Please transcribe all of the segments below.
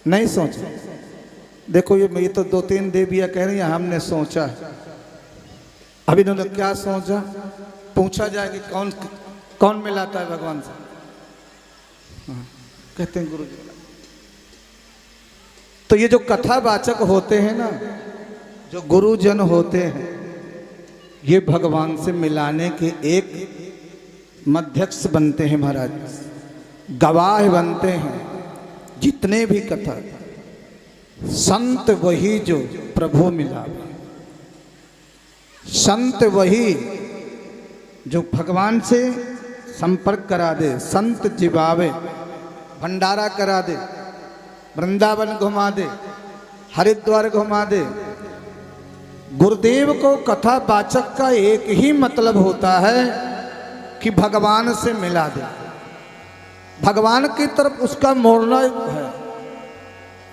नहीं सोचा। देखो ये तो 2-3 देवियाँ कह रही हैं हमने सोचा। अभी इन्होंने क्या सोचा, पूछा जाए कि कौन कौन मिलाता है भगवान से। कहते हैं गुरु जी। तो ये जो कथावाचक होते हैं ना, जो गुरुजन होते हैं, ये भगवान से मिलाने के एक मध्यस्थ बनते हैं महाराज, गवाह बनते हैं। जितने भी कथा संत वही जो प्रभु मिलावे, संत वही जो भगवान से संपर्क करा दे, संत जिवावे, भंडारा करा दे, वृंदावन घुमा दे, हरिद्वार घुमा दे। गुरुदेव को कथावाचक का एक ही मतलब होता है कि भगवान से मिला दे, भगवान की तरफ उसका मोड़ना है।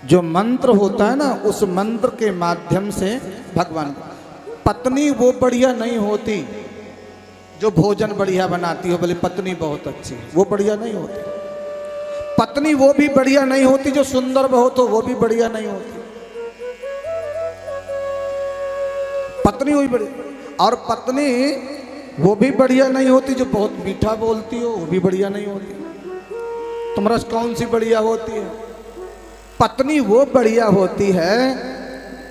जो मंत्र होता है ना, उस मंत्र के माध्यम से भगवान। पत्नी वो बढ़िया नहीं होती जो भोजन बढ़िया बनाती हो, बोले पत्नी बहुत अच्छी, वो बढ़िया नहीं होती। पत्नी वो भी बढ़िया नहीं होती जो सुंदर बहुत हो, वो भी बढ़िया नहीं होती। पत्नी वही बढ़िया, और पत्नी वो भी बढ़िया नहीं होती जो बहुत मीठा बोलती हो, वो भी बढ़िया नहीं होती। तुम्हारा कौन सी बढ़िया होती है? पत्नी वो बढ़िया होती है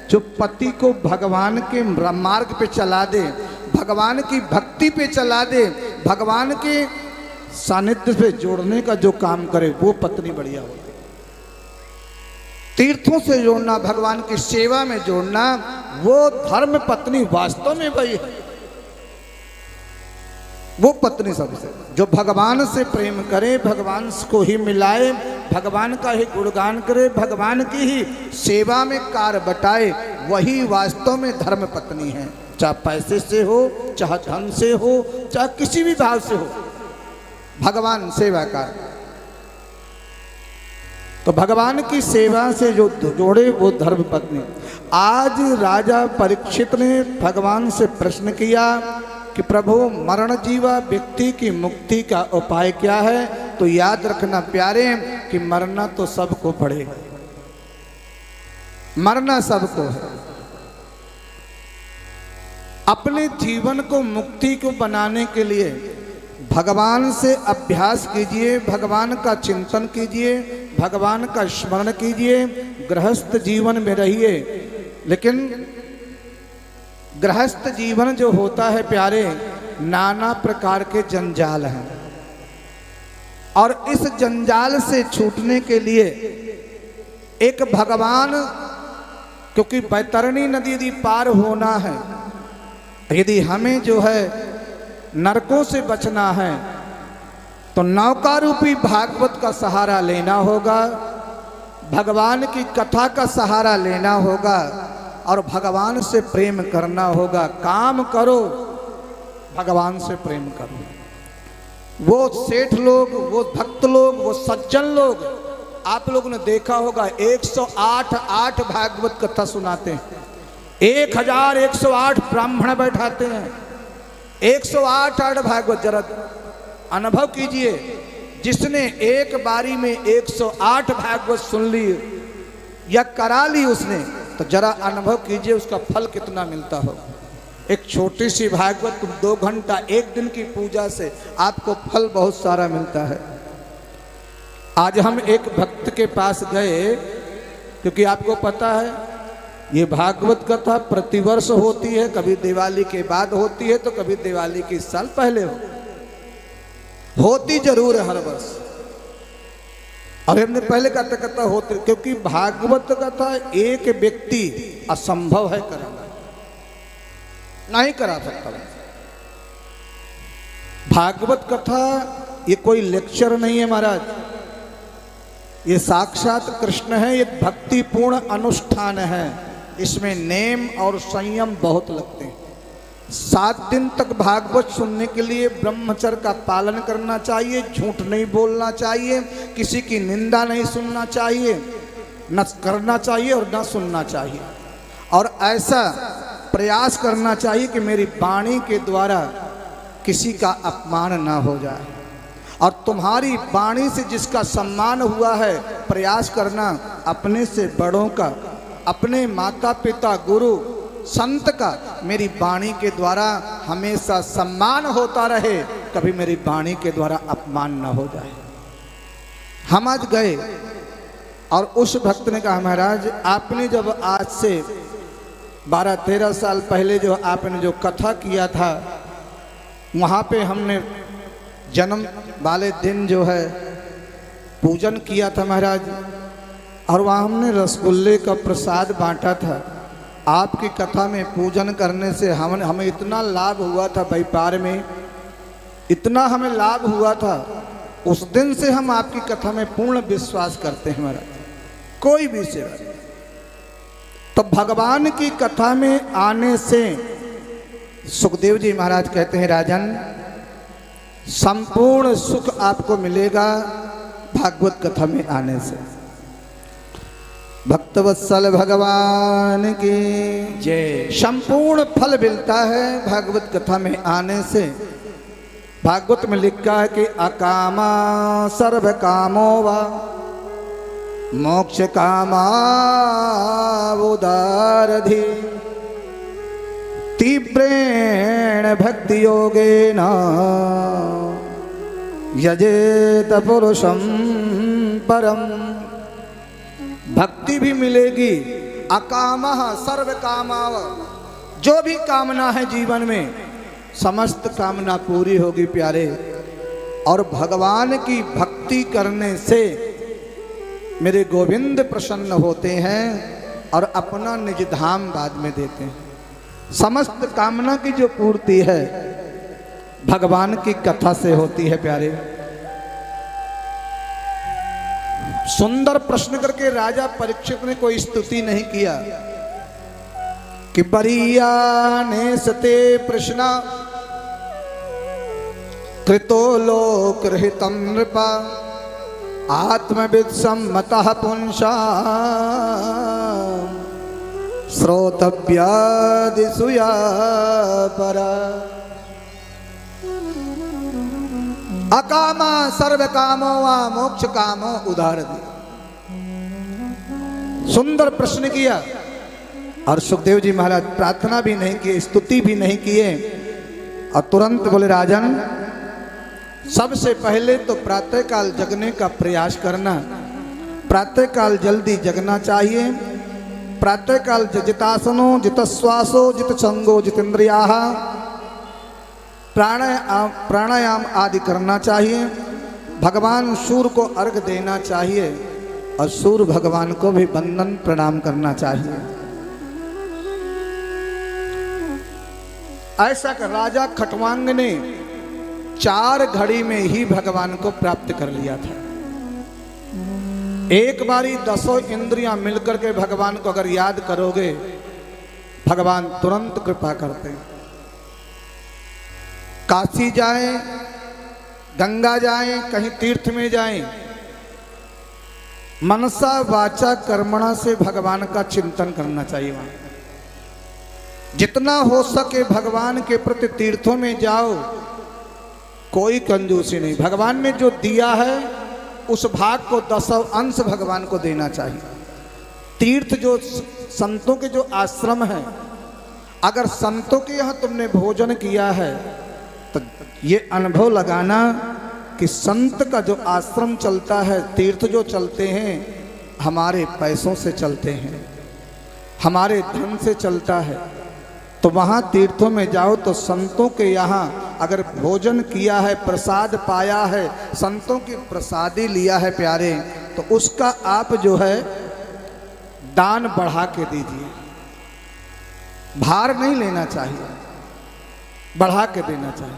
जो पति को भगवान के मार्ग पे चला दे, भगवान की भक्ति पे चला दे, भगवान के सानिध्य पे जोड़ने का जो काम करे, वो पत्नी बढ़िया होती है। तीर्थों से जोड़ना, भगवान की सेवा में जोड़ना, वो धर्म पत्नी वास्तव में वही है। वो पत्नी सबसे जो भगवान से प्रेम करे, भगवान को ही मिलाए, भगवान का ही गुणगान करे, भगवान की ही सेवा में कार्य बटाए, वही वास्तव में धर्म पत्नी है। चाहे पैसे से हो, चाहे धन से हो, चाहे किसी भी भाव से हो, भगवान सेवा का। तो भगवान की सेवा से जो जोड़े वो धर्म पत्नी। आज राजा परीक्षित ने भगवान से प्रश्न किया कि प्रभु मरण जीवा व्यक्ति की मुक्ति का उपाय क्या है? तो याद रखना प्यारे कि मरना तो सबको पड़ेगा, मरना सबको है। अपने जीवन को मुक्ति को बनाने के लिए भगवान से अभ्यास कीजिए, भगवान का चिंतन कीजिए, भगवान का स्मरण कीजिए, गृहस्थ जीवन में रहिए। लेकिन गृहस्थ जीवन जो होता है प्यारे, नाना प्रकार के जंजाल हैं, और इस जंजाल से छूटने के लिए एक भगवान, क्योंकि बैतरणी नदी यदि पार होना है, यदि हमें जो है नरकों से बचना है, तो नौका रूपी भागवत का सहारा लेना होगा, भगवान की कथा का सहारा लेना होगा, और भगवान से प्रेम करना होगा। काम करो, भगवान से प्रेम करो। वो सेठ लोग, वो भक्त लोग, वो सज्जन लोग, आप लोगों ने देखा होगा 108 भागवत कथा सुनाते हैं, 1108 ब्राह्मण बैठाते हैं, 108 भागवत। जरा अनुभव कीजिए, जिसने एक बारी में 108 भागवत सुन ली या करा ली उसने, तो जरा अनुभव कीजिए उसका फल कितना मिलता हो। एक छोटी सी भागवत 2 घंटा 1 दिन की पूजा से आपको फल बहुत सारा मिलता है। आज हम एक भक्त के पास गए, क्योंकि आपको पता है ये भागवत कथा प्रतिवर्ष होती है, कभी दिवाली के बाद होती है, तो कभी दिवाली के साल पहले होती जरूर है हर वर्ष। और हमने पहले कथा होती, क्योंकि भागवत कथा एक व्यक्ति असंभव है कराना, नहीं करा सकता। भागवत कथा ये कोई लेक्चर नहीं है महाराज, ये साक्षात कृष्ण है, ये भक्तिपूर्ण अनुष्ठान है। इसमें नेम और संयम बहुत लगते हैं। 7 दिन तक भागवत सुनने के लिए ब्रह्मचर्य का पालन करना चाहिए, झूठ नहीं बोलना चाहिए, किसी की निंदा नहीं सुनना चाहिए, न करना चाहिए और न सुनना चाहिए। और ऐसा प्रयास करना चाहिए कि मेरी वाणी के द्वारा किसी का अपमान ना हो जाए। और तुम्हारी वाणी से जिसका सम्मान हुआ है, प्रयास करना अपने से बड़ों का, अपने माता पिता गुरु संत का मेरी वाणी के द्वारा हमेशा सम्मान होता रहे, कभी मेरी वाणी के द्वारा अपमान न हो जाए। हम आज गए और उस भक्त ने कहा, महाराज आपने जब आज से 12-13 साल पहले जो आपने जो कथा किया था, वहाँ पे हमने जन्म वाले दिन जो है पूजन किया था महाराज, और वहाँ हमने रसगुल्ले का प्रसाद बांटा था। आपकी कथा में पूजन करने से हमें इतना लाभ हुआ था, व्यापार में इतना हमें लाभ हुआ था, उस दिन से हम आपकी कथा में पूर्ण विश्वास करते हैं महाराज, कोई भी सेवा। तो भगवान की कथा में आने से सुखदेव जी महाराज कहते हैं, राजन संपूर्ण सुख आपको मिलेगा भागवत कथा में आने से। भक्तवत्सल भगवान की जय। संपूर्ण फल मिलता है भागवत कथा में आने से। भागवत में लिखा है कि अकामा सर्व कामो वा मोक्ष कामा उदारधि तीव्रेण भक्ति योगेन यजेत पुरुषं परम। भक्ति भी मिलेगी, अकामः सर्व कामाव, जो भी कामना है जीवन में समस्त कामना पूरी होगी प्यारे। और भगवान की भक्ति करने से मेरे गोविंद प्रसन्न होते हैं और अपना निज धाम बाद में देते हैं। समस्त कामना की जो पूर्ति है भगवान की कथा से होती है प्यारे। सुंदर प्रश्न करके राजा परीक्षित ने कोई स्तुति नहीं किया कि बरिया ने सते प्रश्न कृतो लोक रहितम नृपा आत्मविद सम्मतः पुंसा श्रोतव्यादिसूया परा। अकामा सर्व कामो वा मोक्ष कामो उदारधि। सुंदर प्रश्न किया और सुखदेव जी महाराज प्रार्थना भी नहीं किए, स्तुति भी नहीं किए, और तुरंत बोले, राजन सबसे पहले तो प्रातःकाल जगने का प्रयास करना। प्रातःकाल जल्दी जगना चाहिए। प्रातःकाल जितासनो जितश्वासो जितचंगो जितेंद्रियाः, प्राणायाम आदि करना चाहिए। भगवान सूर्य को अर्घ देना चाहिए और सूर्य भगवान को भी वंदन प्रणाम करना चाहिए। ऐसा कर राजा खटवांग ने 4 घड़ी में ही भगवान को प्राप्त कर लिया था। एक बारी 10 इंद्रियां मिलकर के भगवान को अगर याद करोगे, भगवान तुरंत कृपा करते हैं। काशी जाएं, गंगा जाएं, कहीं तीर्थ में जाएं, मनसा वाचा कर्मणा से भगवान का चिंतन करना चाहिए। वहां जितना हो सके भगवान के प्रति तीर्थों में जाओ, कोई कंजूसी नहीं। भगवान ने जो दिया है उस भाग को 10 अंश भगवान को देना चाहिए। तीर्थ जो संतों के जो आश्रम है, अगर संतों के यहाँ तुमने भोजन किया है तो ये अनुभव लगाना कि संत का जो आश्रम चलता है, तीर्थ जो चलते हैं, हमारे पैसों से चलते हैं, हमारे धन से चलता है। तो वहाँ तीर्थों में जाओ तो संतों के यहाँ अगर भोजन किया है, प्रसाद पाया है, संतों की प्रसादी लिया है प्यारे, तो उसका आप जो है दान बढ़ा के दीजिए। भार नहीं लेना चाहिए, बढ़ा के देना चाहिए।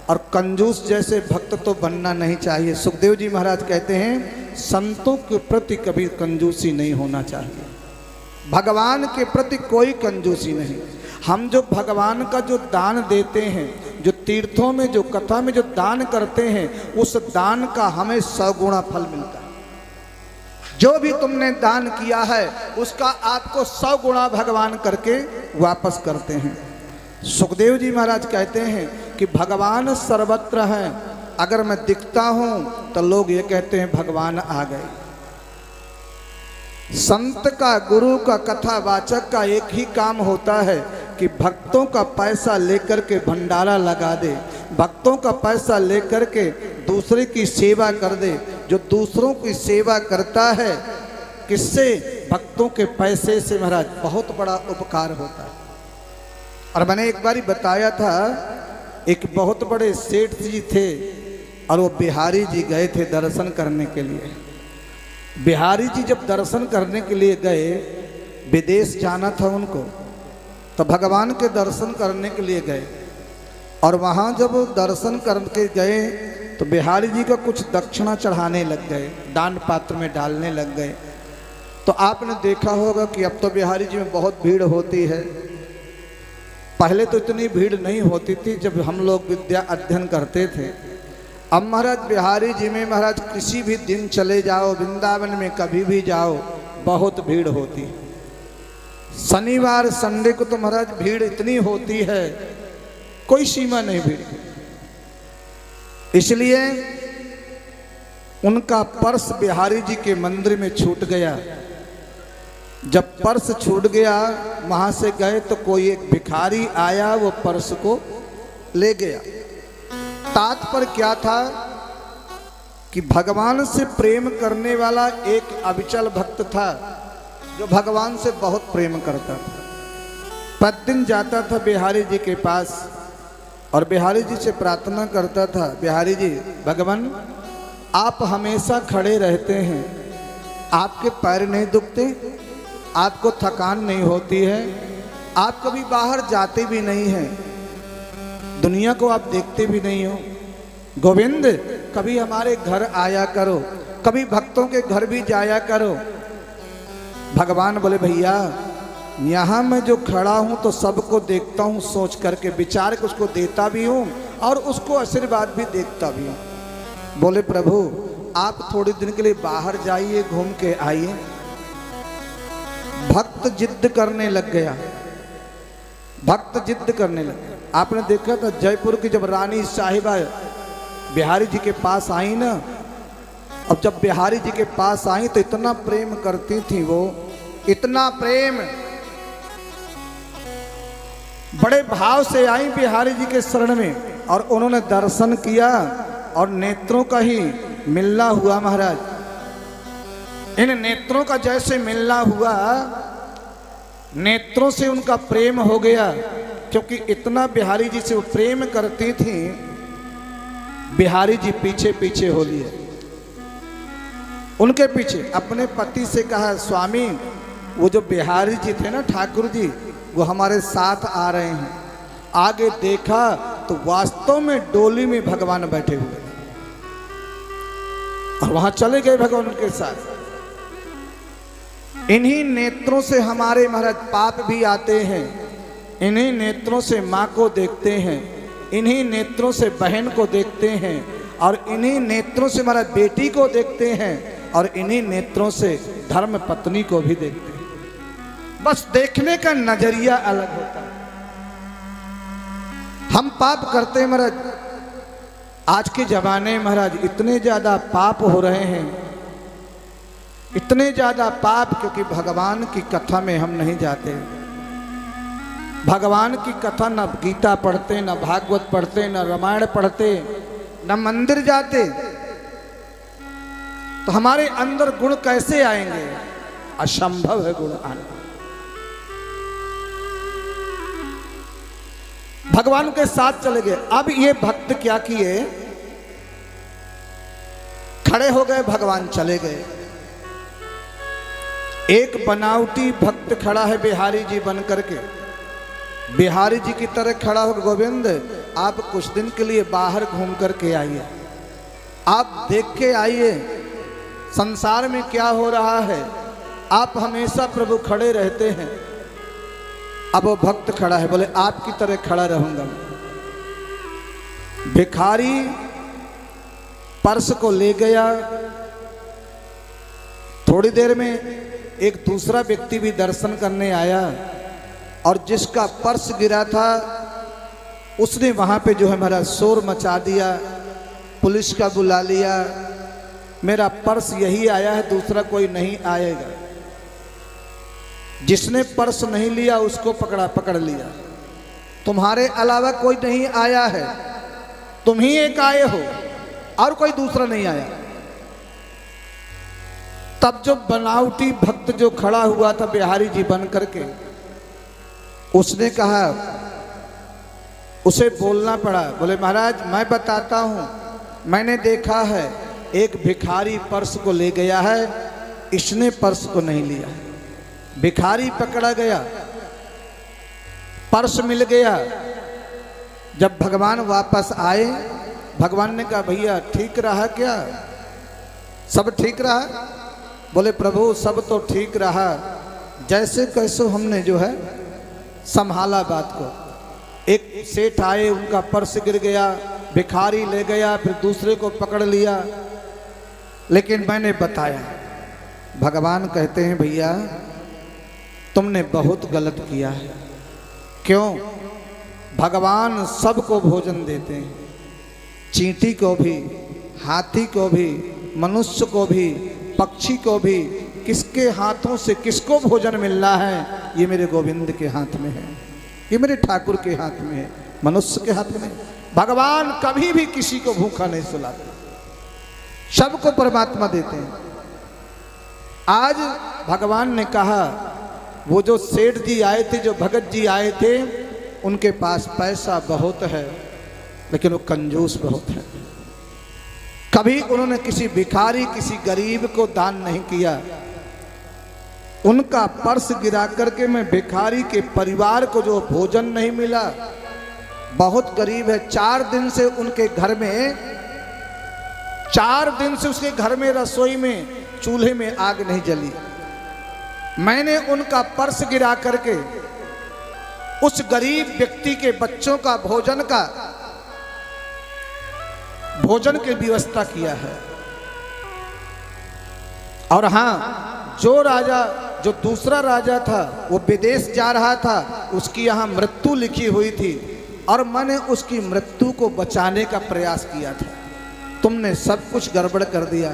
और कंजूस जैसे भक्त तो बनना नहीं चाहिए। सुखदेव जी महाराज कहते हैं, संतों के प्रति कभी कंजूसी नहीं होना चाहिए, भगवान के प्रति कोई कंजूसी नहीं। हम जो भगवान का जो दान देते हैं, जो तीर्थों में जो कथा में जो दान करते हैं, उस दान का हमें 100 गुना फल मिलता है। जो भी तुमने दान किया है उसका आपको 100 गुना भगवान करके वापस करते हैं। सुखदेव जी महाराज कहते हैं कि भगवान सर्वत्र हैं, अगर मैं दिखता हूं तो लोग ये कहते हैं भगवान आ गए। संत का, गुरु का, कथावाचक का एक ही काम होता है कि भक्तों का पैसा लेकर के भंडारा लगा दे, भक्तों का पैसा लेकर के दूसरे की सेवा कर दे। जो दूसरों की सेवा करता है किससे? भक्तों के पैसे से महाराज बहुत बड़ा उपकार होता है। और मैंने एक बारी बताया था, एक बहुत बड़े सेठ जी थे और वो बिहारी जी गए थे दर्शन करने के लिए। बिहारी जी जब दर्शन करने के लिए गए, विदेश जाना था उनको, तो भगवान के दर्शन करने के लिए गए। और वहाँ जब दर्शन करके गए तो बिहारी जी का कुछ दक्षिणा चढ़ाने लग गए, दान पात्र में डालने लग गए। तो आपने देखा होगा कि अब तो बिहारी जी में बहुत भीड़ होती है। पहले तो इतनी भीड़ नहीं होती थी जब हम लोग विद्या अध्ययन करते थे। अब महाराज बिहारी जी में महाराज किसी भी दिन चले जाओ, वृंदावन में कभी भी जाओ, बहुत भीड़ होती है। शनिवार संडे को तो महाराज भीड़ इतनी होती है, कोई सीमा नहीं भीड़ की। इसलिए उनका पर्स बिहारी जी के मंदिर में छूट गया। जब पर्स छूट गया, वहां से गए तो कोई एक भिखारी आया, वो पर्स को ले गया। तात्पर्य क्या था कि भगवान से प्रेम करने वाला एक अविचल भक्त था जो भगवान से बहुत प्रेम करता था। प्रतिदिन जाता था बिहारी जी के पास और बिहारी जी से प्रार्थना करता था, बिहारी जी, भगवान आप हमेशा खड़े रहते हैं, आपके पैर नहीं दुखते, आपको थकान नहीं होती है, आप कभी बाहर जाते भी नहीं हैं, दुनिया को आप देखते भी नहीं हो। गोविंद, कभी हमारे घर आया करो, कभी भक्तों के घर भी जाया करो। भगवान बोले, भैया यहाँ मैं जो खड़ा हूँ तो सबको देखता हूँ, सोच करके विचार के उसको देता भी हूँ और उसको आशीर्वाद भी देखता भी हूँ। बोले, प्रभु आप थोड़ी दिन के लिए बाहर जाइए, घूम के आइए। भक्त जिद्द करने लग गया, भक्त जिद्द करने लग गया। आपने देखा था जयपुर की जब रानी साहिबा बिहारी जी के पास आई ना, अब जब बिहारी जी के पास आई तो इतना प्रेम करती थी वो, इतना प्रेम, बड़े भाव से आई बिहारी जी के शरण में और उन्होंने दर्शन किया और नेत्रों का ही मिलना हुआ। महाराज, इन नेत्रों का जैसे मिलना हुआ, नेत्रों से उनका प्रेम हो गया, क्योंकि इतना बिहारी जी से वो प्रेम करती थी। बिहारी जी पीछे पीछे हो लिए, उनके पीछे अपने पति से कहा, स्वामी वो जो बिहारी जी थे ना, ठाकुर जी, वो हमारे साथ आ रहे हैं। आगे देखा तो वास्तव में डोली में भगवान बैठे हुए और वहां चले गए भगवान उनके साथ। इन्हीं नेत्रों से हमारे महाराज पाप भी आते हैं, इन्हीं नेत्रों से माँ को देखते हैं, इन्हीं नेत्रों से बहन को देखते हैं और इन्हीं नेत्रों से महाराज बेटी को देखते हैं और इन्हीं नेत्रों से धर्म पत्नी को भी देखते हैं। बस देखने का नजरिया अलग होता है। हम पाप करते हैं महाराज, आज के जमाने में महाराज इतने ज्यादा पाप हो रहे हैं, इतने ज्यादा पाप, क्योंकि भगवान की कथा में हम नहीं जाते। भगवान की कथा न गीता पढ़ते, न भागवत पढ़ते, न रामायण पढ़ते, न मंदिर जाते, तो हमारे अंदर गुण कैसे आएंगे? असंभव है गुण आना। भगवान के साथ चले गए। अब ये भक्त क्या किए, खड़े हो गए, भगवान चले गए। एक बनावटी भक्त खड़ा है बिहारी जी बन करके, बिहारी जी की तरह खड़ा हो, गोविंद आप कुछ दिन के लिए बाहर घूम करके आइए, आप देख के आइए संसार में क्या हो रहा है, आप हमेशा प्रभु खड़े रहते हैं। अब वो भक्त खड़ा है, बोले आपकी तरह खड़ा रहूंगा। भिखारी पर्स को ले गया। थोड़ी देर में एक दूसरा व्यक्ति भी दर्शन करने आया और जिसका पर्स गिरा था उसने वहां पे जो है हमारा शोर मचा दिया। पुलिस का बुला लिया, मेरा पर्स यही आया है, दूसरा कोई नहीं आएगा। जिसने पर्स नहीं लिया उसको पकड़ लिया। तुम्हारे अलावा कोई नहीं आया है, तुम ही एक आए हो और कोई दूसरा नहीं आया। तब जो बनावटी भक्त जो खड़ा हुआ था बिहारी जी बन करके, उसने कहा, उसे बोलना पड़ा, बोले महाराज मैं बताता हूं, मैंने देखा है एक भिखारी पर्स को ले गया है, इसने पर्स को नहीं लिया। भिखारी पकड़ा गया, पर्स मिल गया। जब भगवान वापस आए, भगवान ने कहा भैया ठीक रहा क्या, सब ठीक रहा? बोले प्रभु सब तो ठीक रहा, जैसे कैसे हमने जो है संभाला बात को। एक सेठ आए, उनका पर्स गिर गया, भिखारी ले गया, फिर दूसरे को पकड़ लिया, लेकिन मैंने बताया। भगवान कहते हैं भैया तुमने बहुत गलत किया है। क्यों? भगवान सबको भोजन देते हैं, चींटी को भी, हाथी को भी, मनुष्य को भी, पक्षी को भी। किसके हाथों से किसको भोजन मिल रहा है? ये मेरे गोविंद के हाथ में है, ये मेरे ठाकुर के हाथ में है, मनुष्य के हाथ में। भगवान कभी भी किसी को भूखा नहीं सुलाते, सबको परमात्मा देते हैं। आज भगवान ने कहा, वो जो सेठ जी आए थे, जो भगत जी आए थे, उनके पास पैसा बहुत है लेकिन वो कंजूस बहुत है। कभी उन्होंने किसी भिखारी, किसी गरीब को दान नहीं किया। उनका पर्स गिरा करके मैं भिखारी के परिवार को जो भोजन नहीं मिला, बहुत गरीब है, 4 दिन से उनके घर में, 4 दिन से उसके घर में रसोई में चूल्हे में आग नहीं जली। मैंने उनका पर्स गिरा करके उस गरीब व्यक्ति के बच्चों का भोजन की व्यवस्था किया है। और हाँ, जो राजा, जो दूसरा राजा था वो विदेश जा रहा था, उसकी यहाँ मृत्यु लिखी हुई थी और मैंने उसकी मृत्यु को बचाने का प्रयास किया था। तुमने सब कुछ गड़बड़ कर दिया।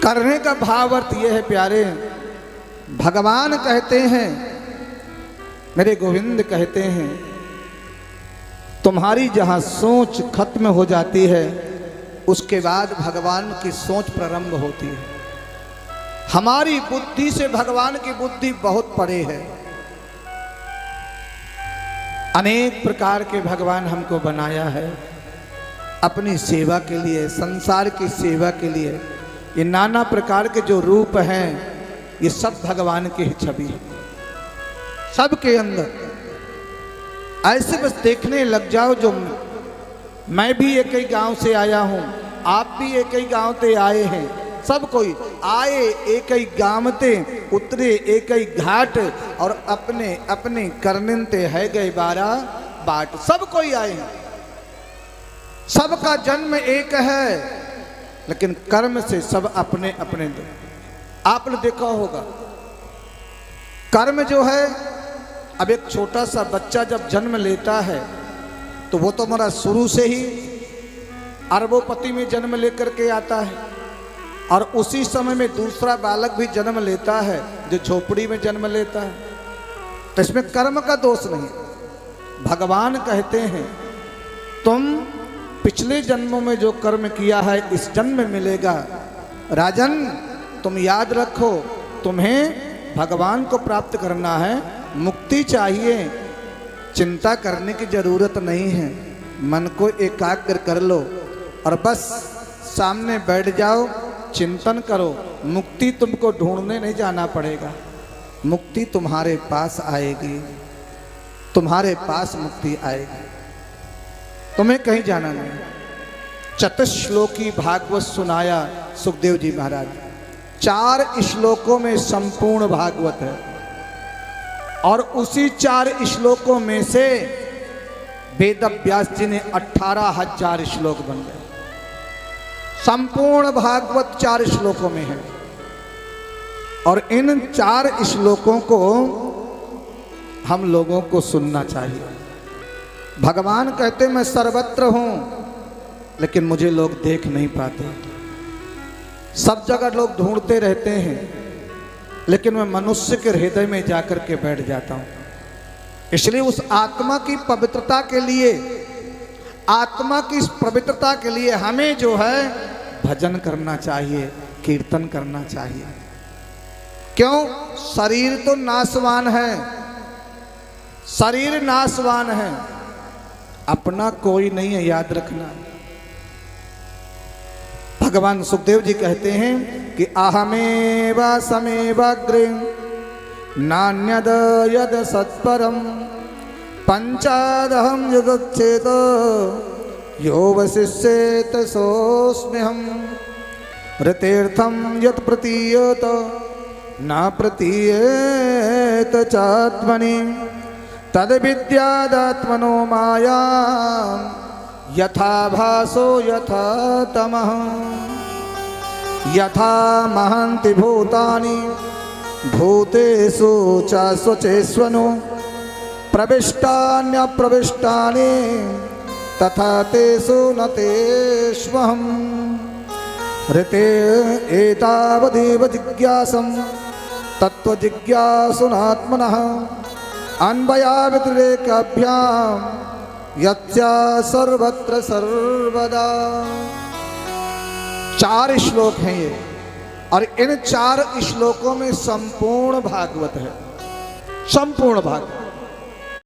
करने का भाव अर्थ यह है प्यारे, भगवान कहते हैं, मेरे गोविंद कहते हैं, तुम्हारी जहां सोच खत्म हो जाती है उसके बाद भगवान की सोच प्रारंभ होती है। हमारी बुद्धि से भगवान की बुद्धि बहुत परे है। अनेक प्रकार के भगवान हमको बनाया है अपनी सेवा के लिए, संसार की सेवा के लिए। ये नाना प्रकार के जो रूप हैं, ये सब भगवान की ही छवि है, सबके अंदर। ऐसे बस देखने लग जाओ, जो मैं भी एक ही गांव से आया हूं, आप भी एक ही गांव से आए हैं, सब कोई आए एक ही गांव ते, उतरे एक ही घाट, और अपने अपने करनिते है गए 12 बाट। सब कोई आए हैं, सबका जन्म एक है, लेकिन कर्म से सब अपने अपने दो। आपने देखा होगा कर्म जो है, अब एक छोटा सा बच्चा जब जन्म लेता है तो वो तो हमारा शुरू से ही अरबोपति में जन्म लेकर के आता है, और उसी समय में दूसरा बालक भी जन्म लेता है जो झोपड़ी में जन्म लेता है। तो इसमें कर्म का दोष नहीं। भगवान कहते हैं तुम पिछले जन्मों में जो कर्म किया है इस जन्म में मिलेगा। राजन तुम याद रखो, तुम्हें भगवान को प्राप्त करना है, मुक्ति चाहिए, चिंता करने की जरूरत नहीं है। मन को एकाग्र कर लो और बस सामने बैठ जाओ, चिंतन करो। मुक्ति तुमको ढूंढने नहीं जाना पड़ेगा, मुक्ति तुम्हारे पास आएगी, तुम्हारे पास मुक्ति आएगी, तुम्हें कहीं जाना नहीं। चतुश्लोकी भागवत सुनाया सुखदेव जी महाराज, 4 श्लोकों में संपूर्ण भागवत है, और उसी 4 श्लोकों में से वेद व्यास जी ने 18,000 श्लोक बन गए। संपूर्ण भागवत 4 श्लोकों में है, और इन 4 श्लोकों को हम लोगों को सुनना चाहिए। भगवान कहते मैं सर्वत्र हूं, लेकिन मुझे लोग देख नहीं पाते। सब जगह लोग ढूंढते रहते हैं, लेकिन मैं मनुष्य के हृदय में जाकर के बैठ जाता हूँ। इसलिए उस आत्मा की पवित्रता के लिए, आत्मा की इस पवित्रता के लिए हमें जो है भजन करना चाहिए, कीर्तन करना चाहिए। क्यों? शरीर तो नाशवान है, शरीर नाशवान है, अपना कोई नहीं है, याद रखना। भगवान सुखदेव जी कहते हैं कि अहमेव समेवाग्रे नान्यद यद सत्परम पंचादहम यदच्चेत यो वशिष्येत सोऽस्म्यहम् ऋतेर्थम यत् प्रतीयत न प्रतीयेत चात्मनि तद विद्यादात्मनो माया यथा भासो यथा तमः यथा महन्ति भूतानि भूतेषु च स्वचेष्वनो प्रविष्टान्यप्रविष्टानि तथा तेषु न तेष्वहम् ऋते एतावदेव जिज्ञासं तत्त्वजिज्ञासुनात्मनः अन्वया व्यतिरेकाभ्यां यत्या सर्वत्र सर्वदा। 4 श्लोक हैं ये, और इन 4 श्लोकों में संपूर्ण भागवत है, संपूर्ण भागवत।